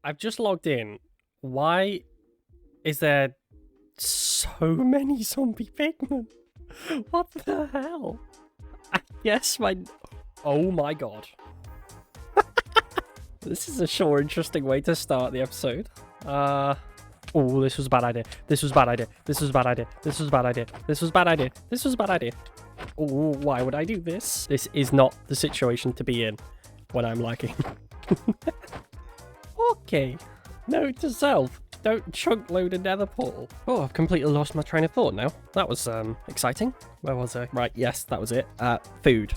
I've just logged in. Why is there so many zombie pigmen? What the hell? Oh my god. This is a sure interesting way to start the episode. Oh, this was a bad idea. This was a bad idea. This was a bad idea. This was a bad idea. This was a bad idea. This was a bad idea. Oh, why would I do this? This is not the situation to be in when I'm lagging. Okay. Note to self. Don't chunk load a nether portal. Oh, I've completely lost my train of thought now. That was exciting. Where was I? Right, yes, that was it. Food.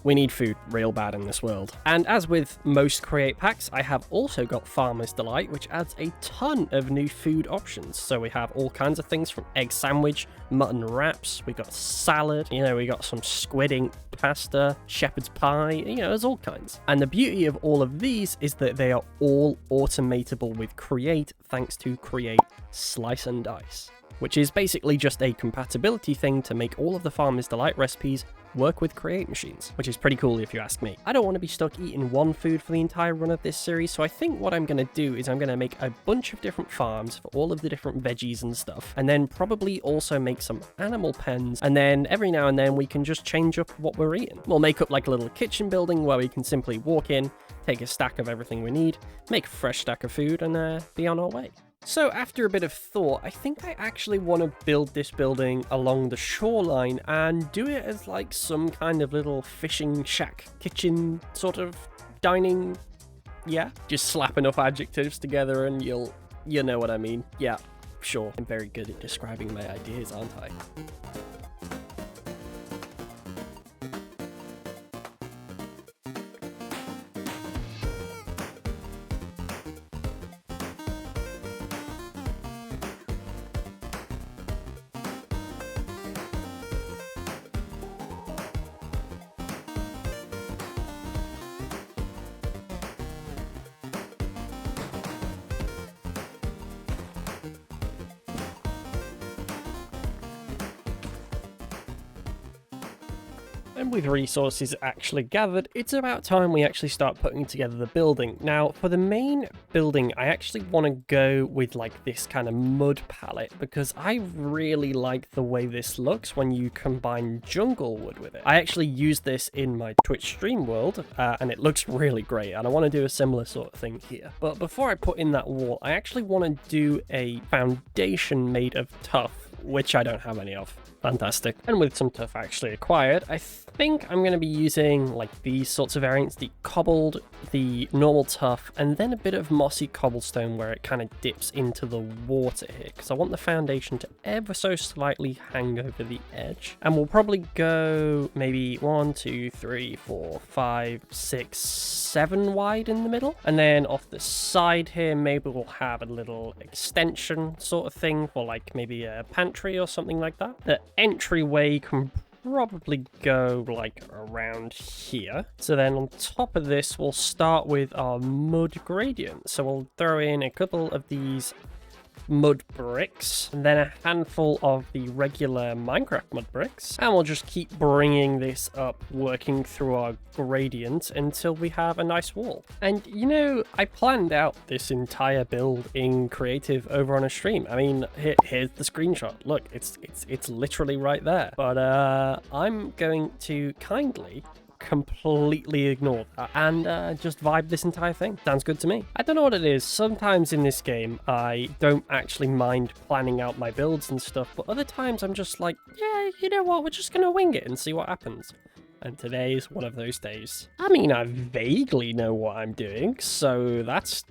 We need food real bad in this world. And as with most create packs, I have also got Farmer's Delight, which adds a ton of new food options. So we have all kinds of things from egg sandwich, mutton wraps, we got salad, we got some squid ink pasta, shepherd's pie, there's all kinds. And the beauty of all of these is that they are all automatable with Create, thanks to Create Slice and Dice, which is basically just a compatibility thing to make all of the Farmer's Delight recipes work with Create machines, which is pretty cool if you ask me. I don't want to be stuck eating one food for the entire run of this series, so I think what I'm going to do is I'm going to make a bunch of different farms for all of the different veggies and stuff, and then probably also make some animal pens, and then every now and then we can just change up what we're eating. We'll make up like a little kitchen building where we can simply walk in, take a stack of everything we need, make a fresh stack of food, and be on our way. So after a bit of thought, I think I actually want to build this building along the shoreline and do it as like some kind of little fishing shack kitchen sort of dining. Yeah, just slap enough adjectives together and you know what I mean. Yeah, sure. I'm very good at describing my ideas, aren't I? And with resources actually gathered, it's about time we actually start putting together the building. Now, for the main building, I actually want to go with like this kind of mud palette because I really like the way this looks when you combine jungle wood with it. I actually use this in my Twitch stream world, and it looks really great, and I want to do a similar sort of thing here. But before I put in that wall, I actually want to do a foundation made of tuff, which I don't have any of. Fantastic. And with some tuff actually acquired, I think I'm going to be using like these sorts of variants, the cobbled, the normal tuff, and then a bit of mossy cobblestone where it kind of dips into the water here, because I want the foundation to ever so slightly hang over the edge. And we'll probably go maybe 1, 2, 3, 4, 5, 6, 7 wide in the middle. And then off the side here, maybe we'll have a little extension sort of thing for like maybe a pantry or something like that. The entryway can probably go like around here. So then on top of this, we'll start with our mud gradient. So we'll throw in a couple of these mud bricks and then a handful of the regular Minecraft mud bricks, and we'll just keep bringing this up, working through our gradient until we have a nice wall. And I planned out this entire build in creative over on a stream. I mean, here's the screenshot. Look, it's literally right there. But I'm going to kindly completely ignore that and just vibe this entire thing. Sounds good to me. I don't know what it is. Sometimes in this game, I don't actually mind planning out my builds and stuff, but other times I'm just like, yeah, you know what? We're just gonna wing it and see what happens. And today is one of those days. I mean, I vaguely know what I'm doing, so that's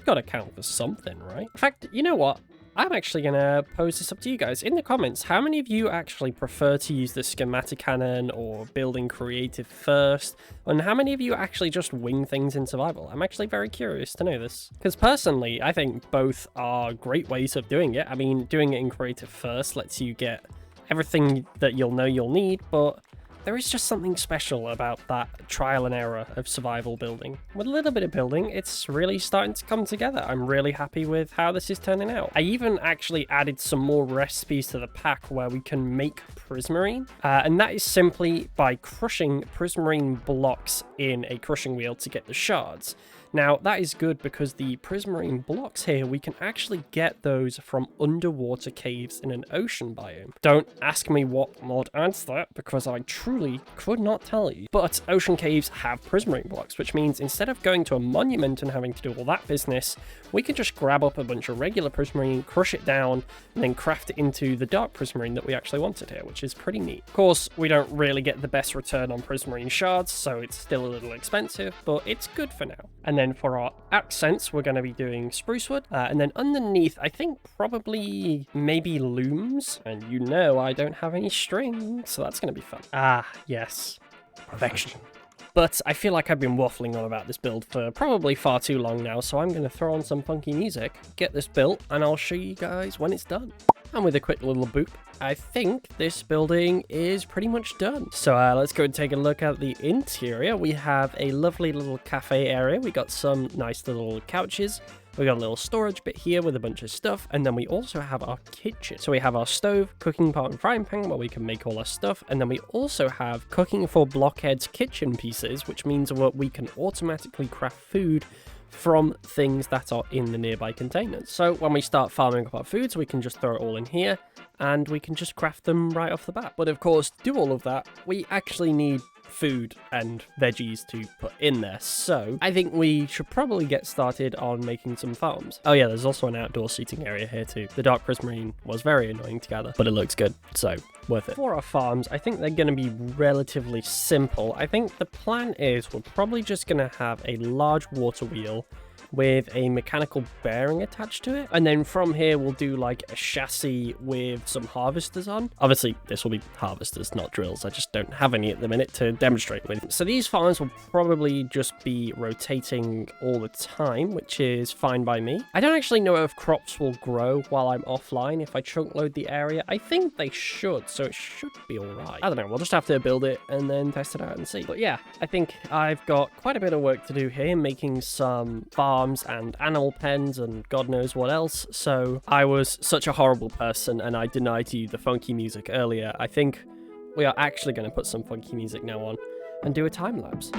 gotta count for something, right? In fact, you know what? I'm actually going to pose this up to you guys. In the comments, how many of you actually prefer to use the schematic cannon or building creative first? And how many of you actually just wing things in survival? I'm actually very curious to know this. Because personally, I think both are great ways of doing it. I mean, doing it in creative first lets you get everything that you'll need, but there is just something special about that trial and error of survival building. With a little bit of building, it's really starting to come together. I'm really happy with how this is turning out. I even actually added some more recipes to the pack where we can make prismarine, and that is simply by crushing prismarine blocks in a crushing wheel to get the shards. Now, that is good because the prismarine blocks here, we can actually get those from underwater caves in an ocean biome. Don't ask me what mod adds that, because I truly could not tell you. But ocean caves have prismarine blocks, which means instead of going to a monument and having to do all that business, we can just grab up a bunch of regular prismarine, crush it down, and then craft it into the dark prismarine that we actually wanted here, which is pretty neat. Of course, we don't really get the best return on prismarine shards, so it's still a little expensive, but it's good for now. And then for our accents, we're going to be doing spruce wood, and then underneath, I think probably maybe looms, and you know I don't have any string, so that's going to be fun. Ah, yes. Perfection. But I feel like I've been waffling on about this build for probably far too long now, so I'm going to throw on some funky music, get this built, and I'll show you guys when it's done. And with a quick little boop, I think this building is pretty much done. So let's go and take a look at the interior. We have a lovely little cafe area. We got some nice little couches. We got a little storage bit here with a bunch of stuff, and then we also have our kitchen. So we have our stove, cooking pot, and frying pan where we can make all our stuff, and then we also have cooking for blockheads kitchen pieces, which means that we can automatically craft food from things that are in the nearby containers. So when we start farming up our foods, we can just throw it all in here, and we can just craft them right off the bat. But of course, to do all of that, we actually need food and veggies to put in there, so I think we should probably get started on making some farms. Oh yeah, there's also an outdoor seating area here too. The dark prismarine was very annoying to gather, but it looks good, so worth it. For our farms, I think they're going to be relatively simple. I think the plan is we're probably just going to have a large water wheel with a mechanical bearing attached to it, and then from here we'll do like a chassis with some harvesters on. Obviously this will be harvesters, not drills. I just don't have any at the minute to demonstrate with. So these farms will probably just be rotating all the time, which is fine by me. I don't actually know if crops will grow while I'm offline if I chunk load the area. I think they should, so it should be all right. I don't know, we'll just have to build it and then test it out and see. But yeah, I think I've got quite a bit of work to do here, making some farms and animal pens and God knows what else. So I was such a horrible person and I denied you the funky music earlier. I think we are actually going to put some funky music now on and do a time lapse.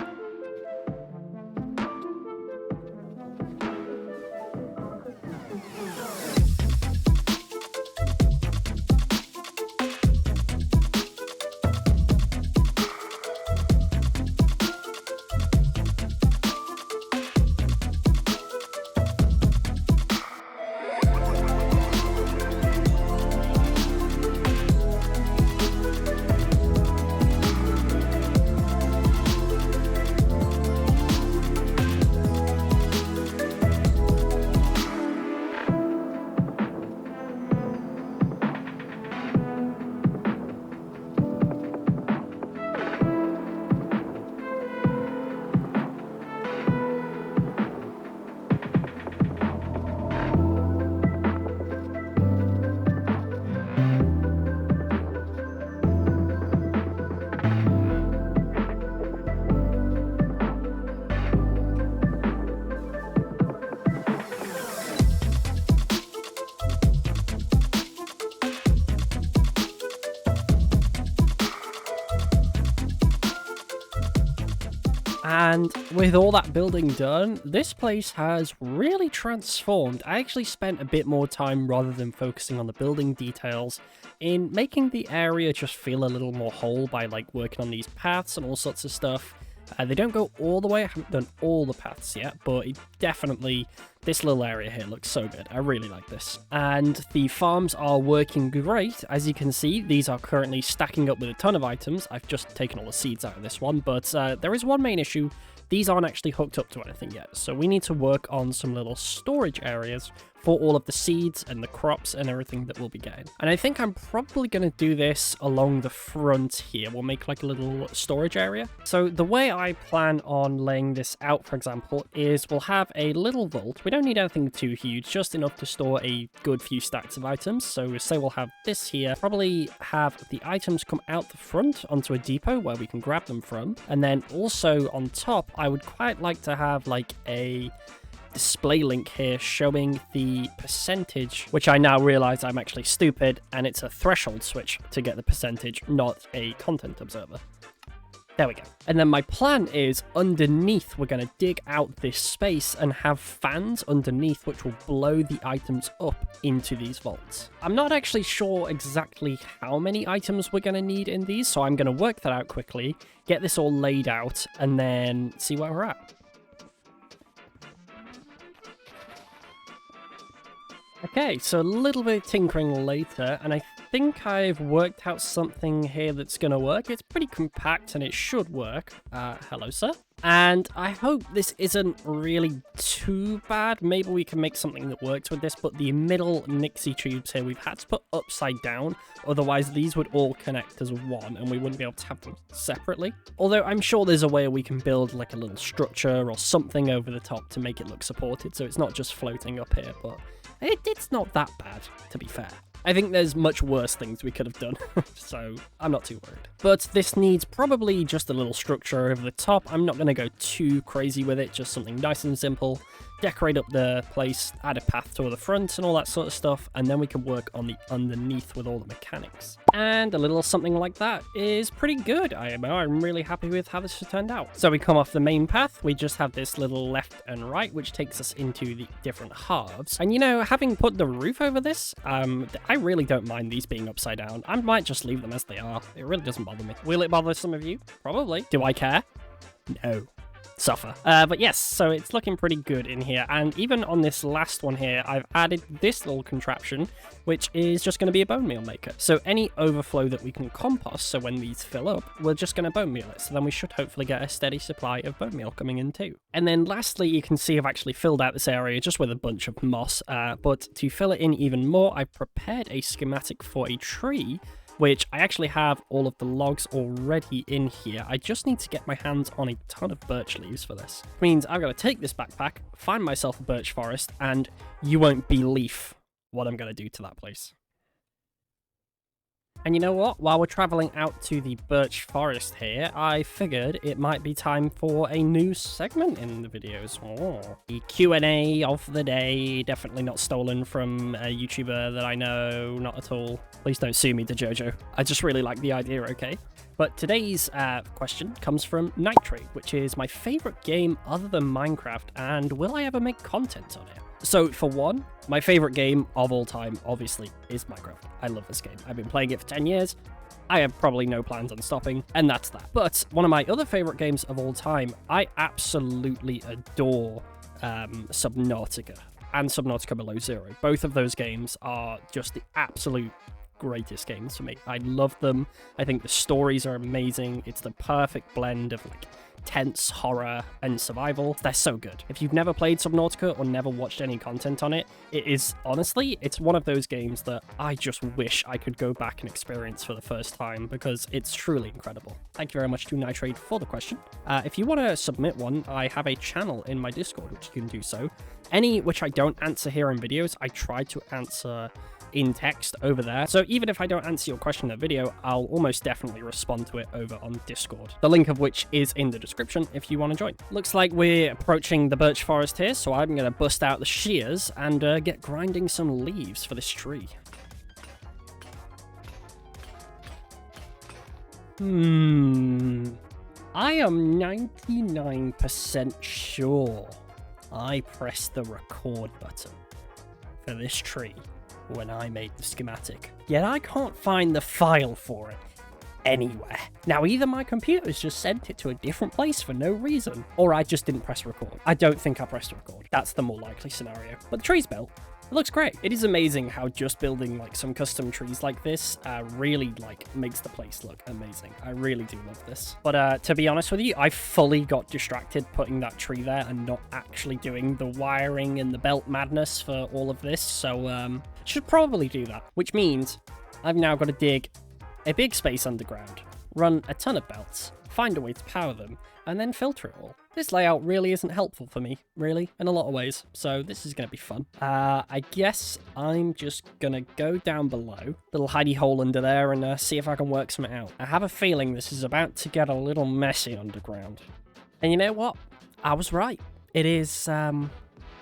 And with all that building done, this place has really transformed. I actually spent a bit more time rather than focusing on the building details in making the area just feel a little more whole by like working on these paths and all sorts of stuff. They don't go all the way, I haven't done all the paths yet, but it definitely, this little area here looks so good. I really like this. And the farms are working great. As you can see, these are currently stacking up with a ton of items. I've just taken all the seeds out of this one, but there is one main issue. These aren't actually hooked up to anything yet, so we need to work on some little storage areas for all of the seeds and the crops and everything that we'll be getting. And I think I'm probably going to do this along the front here. We'll make like a little storage area. So the way I plan on laying this out, for example, is we'll have a little vault. We don't need anything too huge, just enough to store a good few stacks of items. So say we'll have this here, probably have the items come out the front onto a depot where we can grab them from. And then also on top, I would quite like to have like a display link here showing the percentage, which I now realize I'm actually stupid and it's a threshold switch to get the percentage, not a content observer. There we go. And then my plan is underneath, we're going to dig out this space and have fans underneath which will blow the items up into these vaults. I'm not actually sure exactly how many items we're going to need in these, so I'm going to work that out quickly, get this all laid out, and then see where we're at. Okay, so a little bit of tinkering later, and I think I've worked out something here that's going to work. It's pretty compact, and it should work. Hello, sir. And I hope this isn't really too bad. Maybe we can make something that works with this, but the middle Nixie tubes here, we've had to put upside down. Otherwise, these would all connect as one, and we wouldn't be able to have them separately. Although I'm sure there's a way we can build like a little structure or something over the top to make it look supported, so it's not just floating up here, but it's not that bad, to be fair. I think there's much worse things we could have done, so I'm not too worried. But this needs probably just a little structure over the top. I'm not going to go too crazy with it, just something nice and simple. Decorate up the place, add a path to the front and all that sort of stuff, and then we can work on the underneath with all the mechanics. And a little something like that is pretty good, I'm really happy with how this has turned out. So we come off the main path, we just have this little left and right, which takes us into the different halves. And you know, having put the roof over this, I really don't mind these being upside down. I might just leave them as they are. It really doesn't bother me. Will it bother some of you? Probably. Do I care? No. Suffer. But yes, so it's looking pretty good in here, and even on this last one here, I've added this little contraption, which is just going to be a bone meal maker. So any overflow that we can compost, so when these fill up, we're just going to bone meal it, so then we should hopefully get a steady supply of bone meal coming in too. And then lastly, you can see I've actually filled out this area just with a bunch of moss, but to fill it in even more, I've prepared a schematic for a tree, which I actually have all of the logs already in here. I just need to get my hands on a ton of birch leaves for this. Which means I've got to take this backpack, find myself a birch forest, and you won't believe what I'm going to do to that place. And you know what? While we're traveling out to the birch forest here, I figured it might be time for a new segment in the videos. Oh. The Q&A of the day, definitely not stolen from a YouTuber that I know, not at all. Please don't sue me, DeJojo. I just really like the idea, okay? But today's question comes from Nitrate, which is my favorite game other than Minecraft, and will I ever make content on it? So, for one, my favorite game of all time, obviously, is Minecraft. I love this game. I've been playing it for 10 years. I have probably no plans on stopping, and that's that. But one of my other favorite games of all time, I absolutely adore Subnautica and Subnautica Below Zero. Both of those games are just the absolute greatest games for me. I love them. I think the stories are amazing. It's the perfect blend of like tense horror and survival. They're so good. If you've never played Subnautica or never watched any content on it, it is honestly, it's one of those games that I just wish I could go back and experience for the first time because it's truly incredible. Thank you very much to Nitrate for the question. If you want to submit one, I have a channel in my Discord which you can do so. Any which I don't answer here in videos, I try to answer in text over there. So even if I don't answer your question in the video, I'll almost definitely respond to it over on Discord. The link of which is in the description if you want to join. Looks like we're approaching the birch forest here, so I'm going to bust out the shears and get grinding some leaves for this tree. I am 99% sure I pressed the record button for this tree when I made the schematic, yet I can't find the file for it anywhere. Now, either my computer's just sent it to a different place for no reason, or I just didn't press record. I don't think I pressed record. That's the more likely scenario. But the tree's built. It looks great. It is amazing how just building like some custom trees like this really like makes the place look amazing. I really do love this. But to be honest with you, I fully got distracted putting that tree there and not actually doing the wiring and the belt madness for all of this. So should probably do that, which means I've now got to dig a big space underground, run a ton of belts, find a way to power them, and then filter it all. This layout really isn't helpful for me, really, in a lot of ways, so this is going to be fun. I guess I'm just going to go down below, little hidey hole under there, and see if I can work something out. I have a feeling this is about to get a little messy underground. And you know what? I was right. It is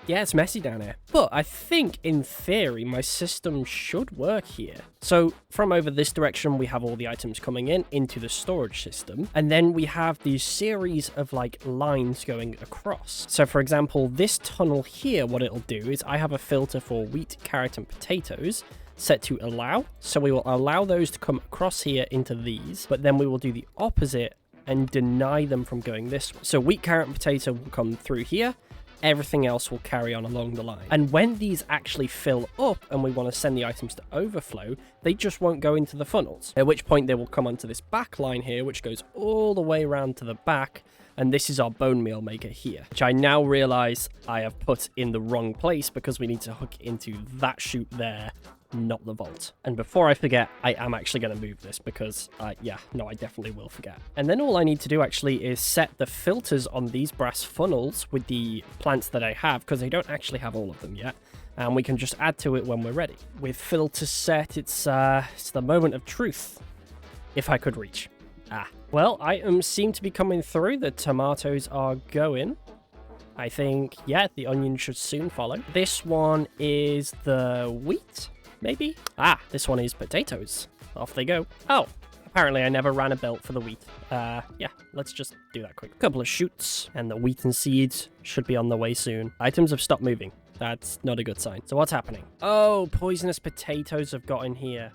Yeah, it's messy down here. But I think, in theory, my system should work here. So from over this direction, we have all the items coming in into the storage system. And then we have these series of like lines going across. So for example, this tunnel here, what it'll do is I have a filter for wheat, carrot, and potatoes set to allow. So we will allow those to come across here into these, but then we will do the opposite and deny them from going this way. So wheat, carrot, and potato will come through here. Everything else will carry on along the line. And when these actually fill up and we want to send the items to overflow, they just won't go into the funnels. At which point they will come onto this back line here, which goes all the way around to the back. And this is our bone meal maker here, which I now realize I have put in the wrong place because we need to hook into that chute there, not the vault. And before I forget, I am actually going to move this because, yeah, no, I definitely will forget. And then all I need to do actually is set the filters on these brass funnels with the plants that I have, because I don't actually have all of them yet. And we can just add to it when we're ready. With filters set, it's the moment of truth, if I could reach. Well, items seem to be coming through. The tomatoes are going. I think, yeah, the onion should soon follow. This one is the wheat, maybe? This one is potatoes. Off they go. Oh, apparently I never ran a belt for the wheat. Yeah, let's just do that quick. Couple of shoots, and the wheat and seeds should be on the way soon. Items have stopped moving. That's not a good sign. So what's happening? Oh, poisonous potatoes have got in here.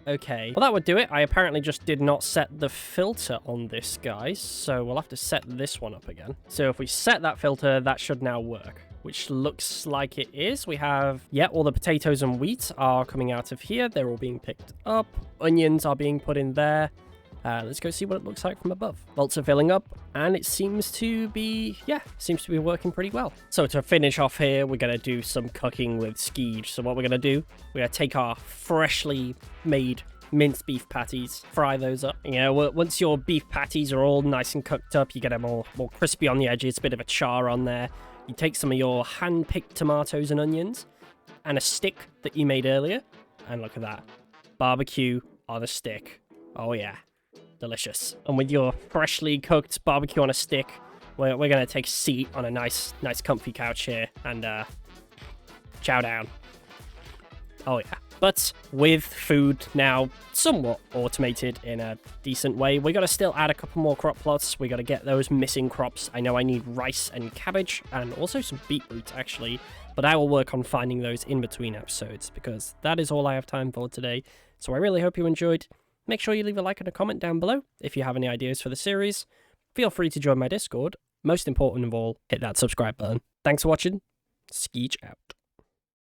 Okay. Well, that would do it. I apparently just did not set the filter on this, guys. So we'll have to set this one up again. So if we set that filter, that should now work, which looks like it is. We have, yeah, all the potatoes and wheat are coming out of here. They're all being picked up. Onions are being put in there. Let's go see what it looks like from above. Vaults are filling up, and it seems to be, yeah, seems to be working pretty well. So to finish off here, we're going to do some cooking with Skeege. So what we're going to do, we're going to take our freshly made minced beef patties, fry those up. You know, once your beef patties are all nice and cooked up, you get them all more crispy on the edges, a bit of a char on there. You take some of your hand-picked tomatoes and onions, and a stick that you made earlier, and look at that. Barbecue on a stick. Oh yeah. Delicious. And with your freshly cooked barbecue on a stick, we're going to take a seat on a nice comfy couch here and chow down. Oh yeah. But with food now somewhat automated in a decent way, we got to still add a couple more crop plots. We got to get those missing crops. I know I need rice and cabbage and also some beetroot actually, but I will work on finding those in between episodes because that is all I have time for today. So I really hope you enjoyed. Make sure you leave a like and a comment down below if you have any ideas for the series. Feel free to join my Discord. Most important of all, hit that subscribe button. Thanks for watching. Skeege out.